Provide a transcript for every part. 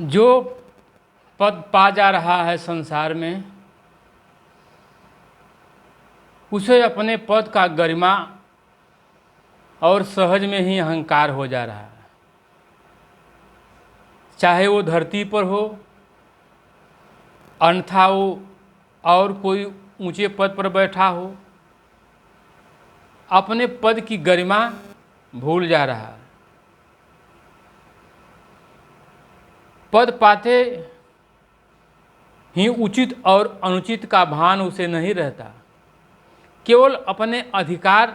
जो पद पा जा रहा है संसार में, उसे अपने पद का गरिमा और सहज में ही अहंकार हो जा रहा है। चाहे वो धरती पर हो, अन्यथा वो और कोई ऊंचे पद पर बैठा हो, अपने पद की गरिमा भूल जा रहा है। पद पाते ही उचित और अनुचित का भान उसे नहीं रहता। केवल अपने अधिकार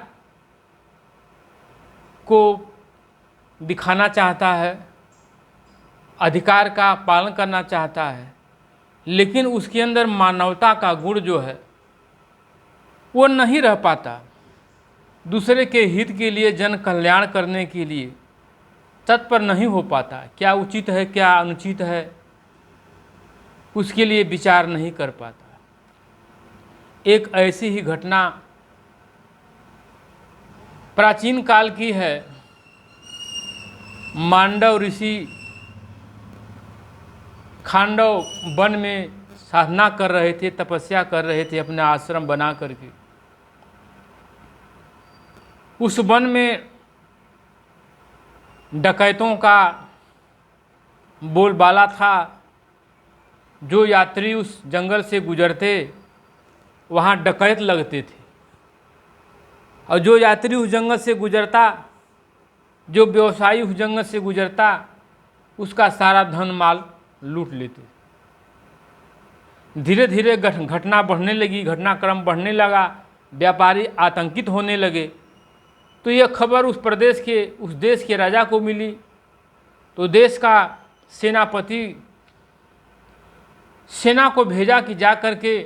को दिखाना चाहता है, अधिकार का पालन करना चाहता है, लेकिन उसके अंदर मानवता का गुण जो है वो नहीं रह पाता। दूसरे के हित के लिए, जन कल्याण करने के लिए तत्पर नहीं हो पाता। क्या उचित है, क्या अनुचित है, उसके लिए विचार नहीं कर पाता। एक ऐसी ही घटना प्राचीन काल की है। मांडव ऋषि खांडव वन में साधना कर रहे थे, तपस्या कर रहे थे अपने आश्रम बना करके। उस वन में डकैतों का बोलबाला था। जो यात्री उस जंगल से गुजरते वहाँ डकैत लगते थे, और जो यात्री उस जंगल से गुजरता, जो व्यवसायी उस जंगल से गुजरता, उसका सारा धन माल लूट लेते। धीरे धीरे घटना बढ़ने लगी, घटनाक्रम बढ़ने लगा, व्यापारी आतंकित होने लगे। तो यह खबर उस प्रदेश के, उस देश के राजा को मिली। तो देश का सेनापति सेना को भेजा कि जा करके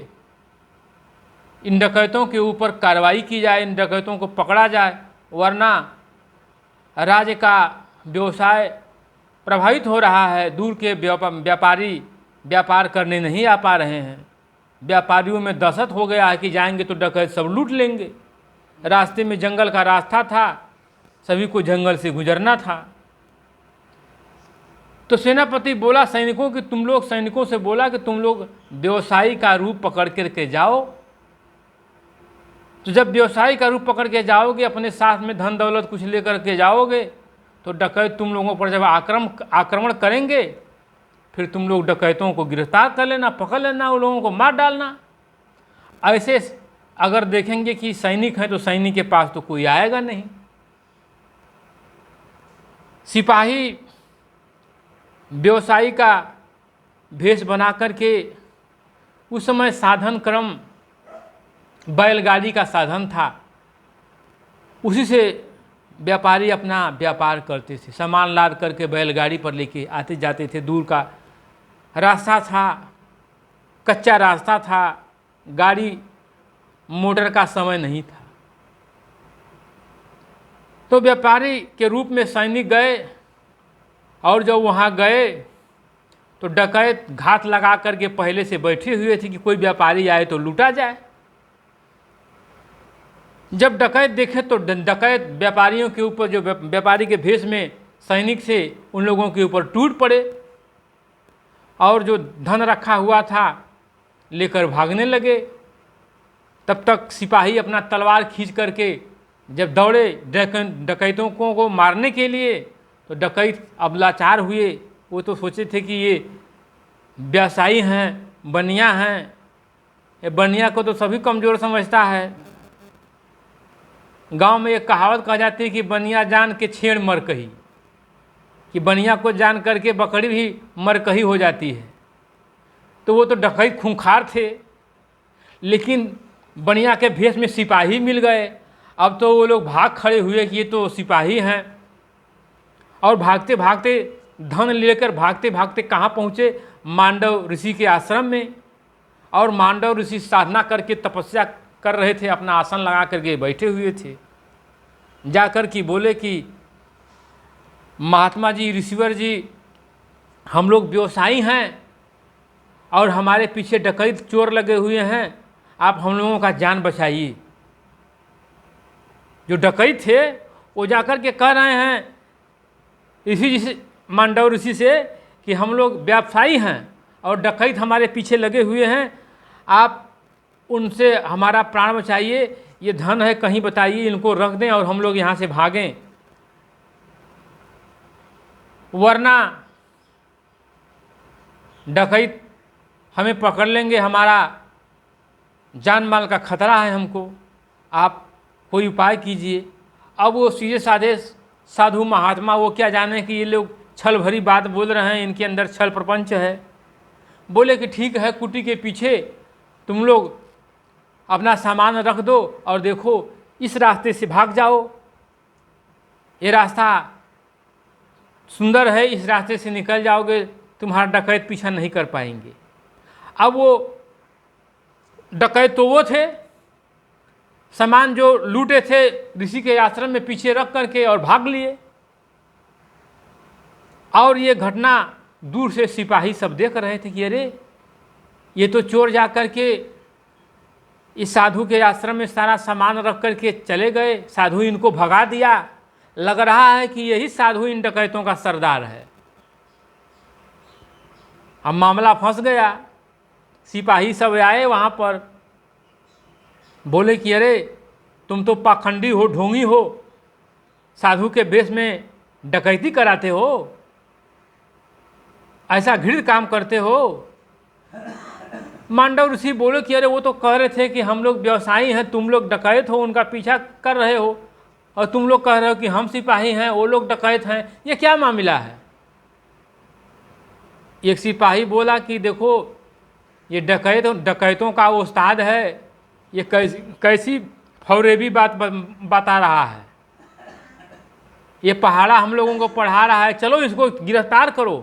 इन डकैतों के ऊपर कार्रवाई की जाए, इन डकैतों को पकड़ा जाए, वरना राज्य का व्यवसाय प्रभावित हो रहा है। दूर के व्यापारी व्यापार करने नहीं आ पा रहे हैं। व्यापारियों में दहशत हो गया है कि जाएंगे तो डकैत सब लूट लेंगे। रास्ते में जंगल का रास्ता था, सभी को जंगल से गुजरना था। तो सेनापति बोला सैनिकों कि तुम लोग, सैनिकों से बोला कि तुम लोग व्यवसायी का रूप पकड़ करके जाओ। तो जब व्यवसायी का रूप पकड़ के जाओगे, अपने साथ में धन दौलत कुछ लेकर के जाओगे, तो डकैत तुम लोगों पर जब आक्रमण करेंगे, फिर तुम लोग डकैतों को गिरफ्तार कर लेना, पकड़ लेना, उन लोगों को मार डालना। ऐसे अगर देखेंगे कि सैनिक हैं तो सैनिक के पास तो कोई आएगा नहीं। सिपाही व्यवसायी का भेष बना करके, उस समय साधन क्रम बैलगाड़ी का साधन था, उसी से व्यापारी अपना व्यापार करते थे। सामान लाद करके बैलगाड़ी पर लेके आते जाते थे। दूर का रास्ता था, कच्चा रास्ता था, गाड़ी मोटर का समय नहीं था। तो व्यापारी के रूप में सैनिक गए, और जब वहाँ गए तो डकैत घात लगा करके पहले से बैठे हुए थे कि कोई व्यापारी आए तो लूटा जाए। जब डकैत देखे तो डकैत व्यापारियों के ऊपर, जो व्यापारी के भेष में सैनिक से, उन लोगों के ऊपर टूट पड़े, और जो धन रखा हुआ था लेकर भागने लगे। तब तक सिपाही अपना तलवार खींच करके जब दौड़े डकैतों को मारने के लिए, तो डकैत अब लाचार हुए। वो तो सोचे थे कि ये व्यवसायी हैं, बनिया हैं, ये बनिया को तो सभी कमज़ोर समझता है। गांव में एक कहावत कहा जाती है कि बनिया जान के छेड़ मर कही, कि बनिया को जान करके बकरी भी मर कही हो जाती है। तो वो तो डकैत खूंखार थे, लेकिन बनिया के भेष में सिपाही मिल गए। अब तो वो लोग भाग खड़े हुए कि ये तो सिपाही हैं, और भागते भागते, धन लेकर भागते भागते कहाँ पहुँचे? मांडव ऋषि के आश्रम में। और मांडव ऋषि साधना करके तपस्या कर रहे थे, अपना आसन लगा करके बैठे हुए थे। जाकर कि बोले कि महात्मा जी, ऋषिवर जी, हम लोग व्यवसायी हैं और हमारे पीछे डकैत चोर लगे हुए हैं, आप हम लोगों का जान बचाइए। जो डकैत थे वो जाकर के कह रहे हैं ऋषि जी से, मांडव ऋषि से, कि हम लोग व्यवसायी हैं और डकैत हमारे पीछे लगे हुए हैं, आप उनसे हमारा प्राण बचाइए, ये धन है कहीं बताइए, इनको रख दें और हम लोग यहाँ से भागें, वरना डकैत हमें पकड़ लेंगे, हमारा जान माल का खतरा है हमको, आप कोई उपाय कीजिए। अब वो सीधे साधे साधु महात्मा वो क्या जाने कि ये लोग छल भरी बात बोल रहे हैं, इनके अंदर छल प्रपंच है। बोले कि ठीक है, कुटी के पीछे तुम लोग अपना सामान रख दो और देखो इस रास्ते से भाग जाओ, ये रास्ता सुंदर है, इस रास्ते से निकल जाओगे, तुम्हारा डकैत पीछा नहीं कर पाएंगे। अब वो डकैत तो वो थे, सामान जो लूटे थे ऋषि के आश्रम में पीछे रख करके और भाग लिए। और ये घटना दूर से सिपाही सब देख रहे थे कि अरे ये तो चोर जा कर के इस साधु के आश्रम में सारा सामान रख कर के चले गए, साधु इनको भगा दिया, लग रहा है कि यही साधु इन डकैतों का सरदार है। अब मामला फंस गया। सिपाही सब आए वहाँ पर, बोले कि अरे तुम तो पाखंडी हो, ढोंगी हो, साधु के वेश में डकैती कराते हो, ऐसा घृणित काम करते हो। मांडव ऋषि बोले कि अरे वो तो कह रहे थे कि हम लोग व्यवसायी हैं, तुम लोग डकैत हो, उनका पीछा कर रहे हो, और तुम लोग कह रहे हो कि हम सिपाही हैं, वो लोग डकैत हैं, ये क्या मामला है। एक सिपाही बोला कि देखो ये डकैतों का उस्ताद है, ये कैसी फौरेबी बात बता रहा है, ये पहाड़ा हम लोगों को पढ़ा रहा है, चलो इसको गिरफ्तार करो,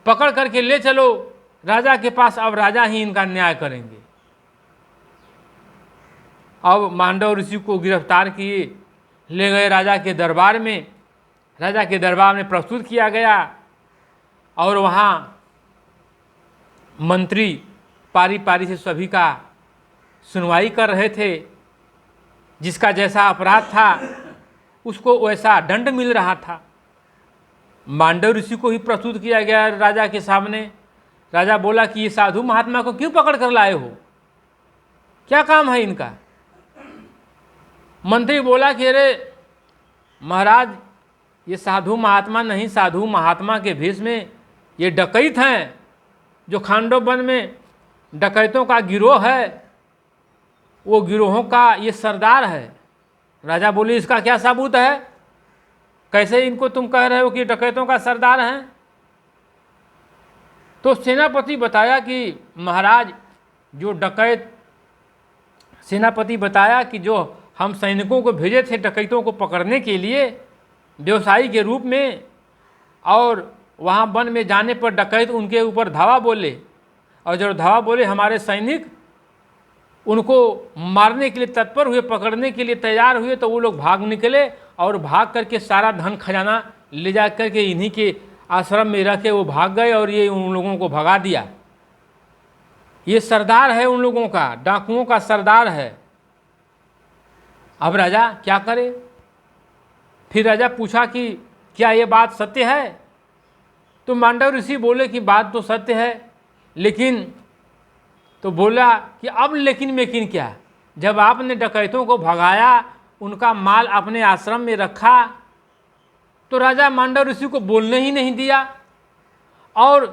पकड़ करके ले चलो राजा के पास, अब राजा ही इनका न्याय करेंगे। अब मांडव ऋषि को गिरफ्तार किए, ले गए राजा के दरबार में, राजा के दरबार में प्रस्तुत किया गया, और वहाँ मंत्री पारी पारी से सभी का सुनवाई कर रहे थे, जिसका जैसा अपराध था उसको वैसा दंड मिल रहा था। मांडव ऋषि को ही प्रस्तुत किया गया राजा के सामने। राजा बोला कि ये साधु महात्मा को क्यों पकड़ कर लाए हो, क्या काम है इनका। मंत्री बोला कि अरे महाराज ये साधु महात्मा नहीं, साधु महात्मा के भेष में ये डकैत हैं, जो खांडव वन में डकैतों का गिरोह है, वो गिरोहों का ये सरदार है। राजा बोले इसका क्या सबूत है, कैसे इनको तुम कह रहे हो कि डकैतों का सरदार हैं। तो सेनापति बताया कि महाराज जो डकैत, सेनापति बताया कि जो हम सैनिकों को भेजे थे डकैतों को पकड़ने के लिए व्यवसायी के रूप में, और वहाँ वन में जाने पर डकैत उनके ऊपर धावा बोले, और जब धावा बोले हमारे सैनिक उनको मारने के लिए तत्पर हुए, पकड़ने के लिए तैयार हुए, तो वो लोग भाग निकले और भाग करके सारा धन खजाना ले जा करके इन्हीं के आश्रम में रखे वो भाग गए, और ये उन लोगों को भगा दिया। ये सरदार है उन लोगों का, डाकुओं का सरदार है। अब राजा क्या करे। फिर राजा पूछा कि क्या ये बात सत्य है। तो मांडव ऋषि बोले कि बात तो सत्य है, लेकिन, तो बोला कि अब लेकिन मेकिन क्या, जब आपने डकैतों को भगाया, उनका माल अपने आश्रम में रखा, तो राजा मांडव ऋषि को बोलने ही नहीं दिया और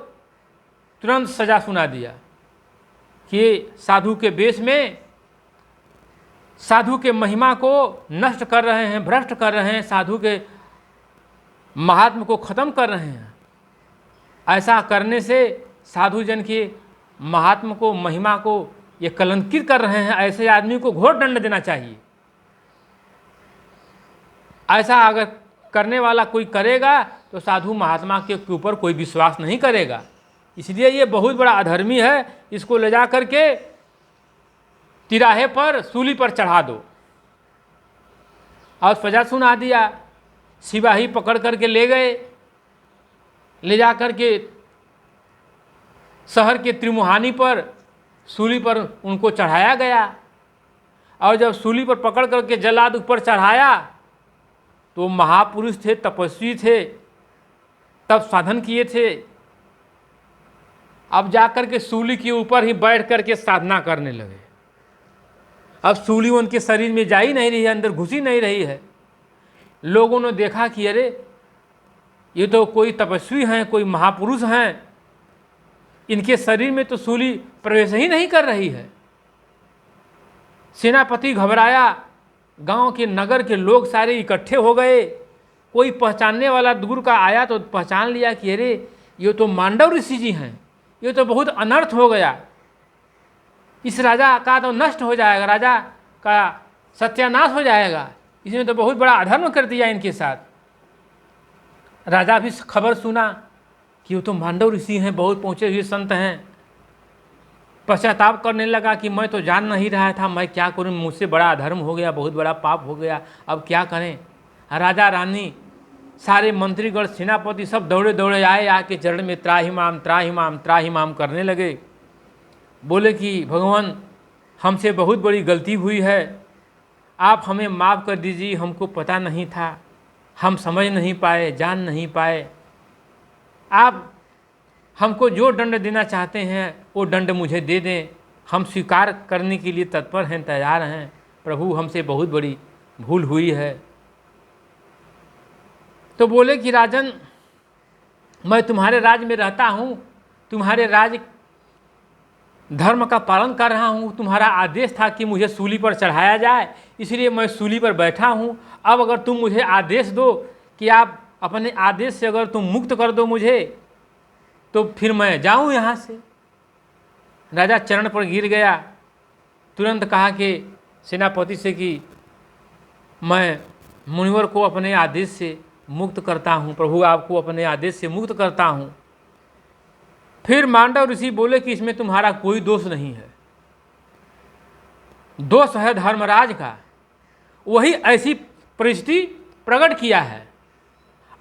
तुरंत सजा सुना दिया कि साधु के वेश में साधु के महिमा को नष्ट कर रहे हैं, भ्रष्ट कर रहे हैं, साधु के महात्म को ख़त्म कर रहे हैं। ऐसा करने से साधु जन के महात्म को, महिमा को ये कलंकित कर रहे हैं, ऐसे आदमी को घोर दंड देना चाहिए। ऐसा अगर करने वाला कोई करेगा तो साधु महात्मा के ऊपर कोई विश्वास नहीं करेगा, इसलिए ये बहुत बड़ा अधर्मी है, इसको ले जा करके तिराहे पर सूली पर चढ़ा दो। और सजा सुना दिया। सिपाही पकड़ करके ले गए, ले जा करके शहर के त्रिमुहानी पर सूली पर उनको चढ़ाया गया। और जब सूली पर पकड़ करके जल्लाद ऊपर चढ़ाया तो महापुरुष थे, तपस्वी थे, तब साधन किए थे, अब जाकर के सूली के ऊपर ही बैठ करके साधना करने लगे। अब सूली उनके शरीर में जा ही नहीं रही है, अंदर घुसी नहीं रही है। लोगों ने देखा कि अरे ये तो कोई तपस्वी हैं, कोई महापुरुष हैं, इनके शरीर में तो सूली प्रवेश ही नहीं कर रही है। सेनापति घबराया, गांव के नगर के लोग सारे इकट्ठे हो गए। कोई पहचानने वाला दूर का आया तो पहचान लिया कि अरे ये तो मांडव ऋषि जी हैं, ये तो बहुत अनर्थ हो गया, इस राजा का तो नष्ट हो जाएगा, राजा का सत्यानाश हो जाएगा, इसने तो बहुत बड़ा अधर्म कर दिया इनके साथ। राजा भी खबर सुना कि वो तो मांडव ऋषि हैं, बहुत पहुँचे हुए संत हैं। पश्चाताप करने लगा कि मैं तो जान नहीं रहा था, मैं क्या करूं, मुझसे बड़ा अधर्म हो गया, बहुत बड़ा पाप हो गया, अब क्या करें। राजा रानी सारे मंत्रीगण सेनापति सब दौड़े दौड़े आए, आके चरण में त्राहिमाम त्राहिमाम त्राहिमाम करने लगे। बोले कि भगवान हमसे बहुत बड़ी गलती हुई है, आप हमें माफ़ कर दीजिए, हमको पता नहीं था, हम समझ नहीं पाए, जान नहीं पाए। आप हमको जो दंड देना चाहते हैं वो दंड मुझे दे दें, हम स्वीकार करने के लिए तत्पर हैं, तैयार हैं। प्रभु हमसे बहुत बड़ी भूल हुई है। तो बोले कि राजन मैं तुम्हारे राज्य में रहता हूँ, तुम्हारे राज्य धर्म का पालन कर रहा हूँ, तुम्हारा आदेश था कि मुझे सूली पर चढ़ाया जाए, इसलिए मैं सूली पर बैठा हूँ। अब अगर तुम मुझे आदेश दो कि आप अपने आदेश से अगर तुम मुक्त कर दो मुझे, तो फिर मैं जाऊँ यहाँ से। राजा चरण पर गिर गया, तुरंत कहा कि सेनापति से कि मैं मुनिवर को अपने आदेश से मुक्त करता हूँ, प्रभु आपको अपने आदेश से मुक्त करता हूँ। फिर मांडव ऋषि बोले कि इसमें तुम्हारा कोई दोष नहीं है, दोष है धर्मराज का, वही ऐसी परिस्थिति प्रकट किया है।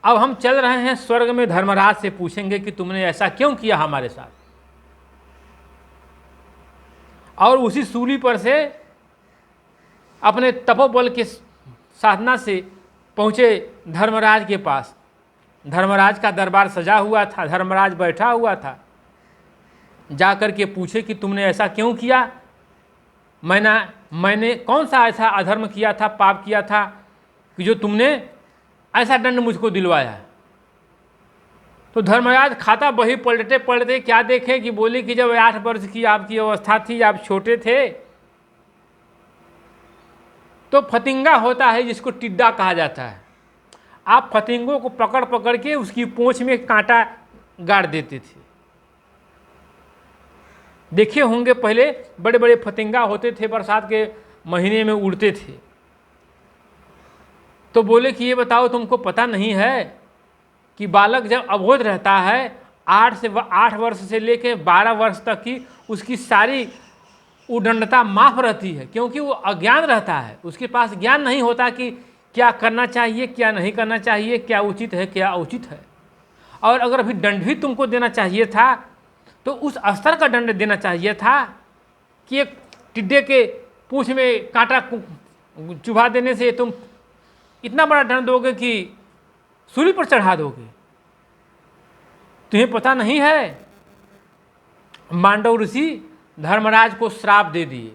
अब हम चल रहे हैं स्वर्ग में, धर्मराज से पूछेंगे कि तुमने ऐसा क्यों किया हमारे साथ। और उसी सूली पर से अपने तपोबल के साधना से पहुँचे धर्मराज के पास। धर्मराज का दरबार सजा हुआ था, धर्मराज बैठा हुआ था। जाकर के पूछे कि तुमने ऐसा क्यों किया, मैंने कौन सा ऐसा अधर्म किया था, पाप किया था कि जो तुमने ऐसा दंड मुझको दिलवाया। तो धर्मराज खाता बही पलटते पलटते क्या देखे कि बोली कि जब 8 वर्ष की आपकी अवस्था थी, आप छोटे थे, तो फतिंगा होता है जिसको टिड्डा कहा जाता है, आप फतिंगों को पकड़ पकड़ के उसकी पूंछ में कांटा गाड़ देते थे। देखे होंगे पहले बड़े बड़े फतिंगा होते थे, बरसात के महीने में उड़ते थे। तो बोले कि ये बताओ तुमको पता नहीं है कि बालक जब अबोध रहता है 8 वर्ष से लेकर 12 वर्ष तक की उसकी सारी उदंडता माफ रहती है, क्योंकि वो अज्ञान रहता है, उसके पास ज्ञान नहीं होता कि क्या करना चाहिए क्या नहीं करना चाहिए, क्या उचित है क्या अउचित है। और अगर अभी दंड भी तुमको देना चाहिए था तो उस स्तर का दंड देना चाहिए था कि एक टिड्डे के पूंछ में कांटा चुभा देने से तुम इतना बड़ा दंड दोगे कि सूली पर चढ़ा दोगे। तुम्हें पता नहीं है, मांडव ऋषि धर्मराज को श्राप दे दिए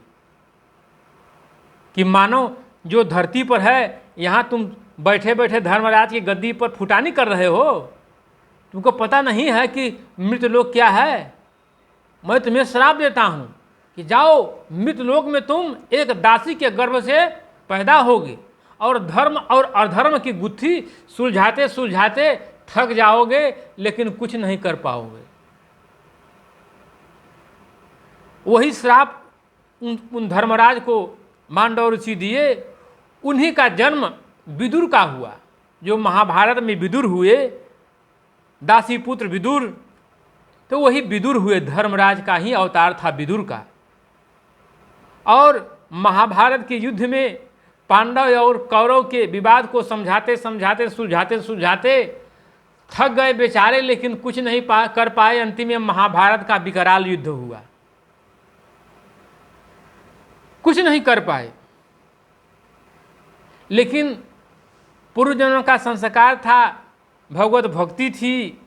कि मानो जो धरती पर है, यहाँ तुम बैठे बैठे धर्मराज की गद्दी पर फुटानी कर रहे हो, तुमको पता नहीं है कि मृतलोक क्या है। मैं तुम्हें श्राप देता हूँ कि जाओ मृतलोक में तुम एक दासी के गर्भ से पैदा होगे और धर्म और अधर्म की गुत्थी सुलझाते सुलझाते थक जाओगे, लेकिन कुछ नहीं कर पाओगे। वही श्राप उन धर्मराज को मांडव ऋषि दिए। उन्हीं का जन्म विदुर का हुआ, जो महाभारत में विदुर हुए, दासी पुत्र विदुर। तो वही विदुर हुए, धर्मराज का ही अवतार था विदुर का। और महाभारत के युद्ध में पांडव और कौरव के विवाद को समझाते समझाते सुलझाते सुलझाते थक गए बेचारे, लेकिन कुछ नहीं कर पाए। अंतिम में महाभारत का विकराल युद्ध हुआ, कुछ नहीं कर पाए। लेकिन पूर्व जन्म का संस्कार था, भगवत भक्ति थी,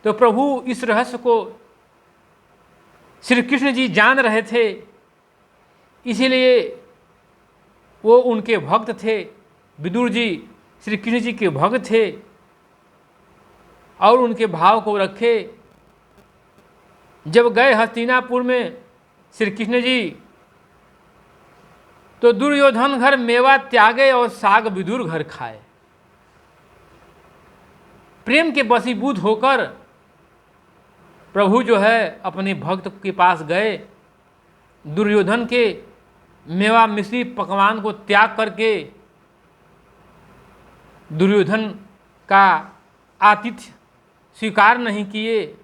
तो प्रभु इस रहस्य को श्री कृष्ण जी जान रहे थे, इसीलिए वो उनके भक्त थे। विदुर जी श्री कृष्ण जी के भक्त थे और उनके भाव को रखे। जब गए हस्तिनापुर में श्री कृष्ण जी, तो दुर्योधन घर मेवा त्यागे और साग विदुर घर खाए। प्रेम के वशीभूत होकर प्रभु जो है अपने भक्त के पास गए, दुर्योधन के मेवा मिश्री पकवान को त्याग करके दुर्योधन का आतिथ्य स्वीकार नहीं किए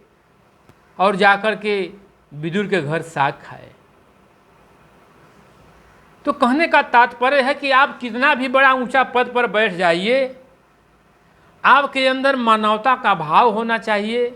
और जाकर के विदुर के घर साग खाए। तो कहने का तात्पर्य है कि आप कितना भी बड़ा ऊंचा पद पर बैठ जाइए, आपके अंदर मानवता का भाव होना चाहिए।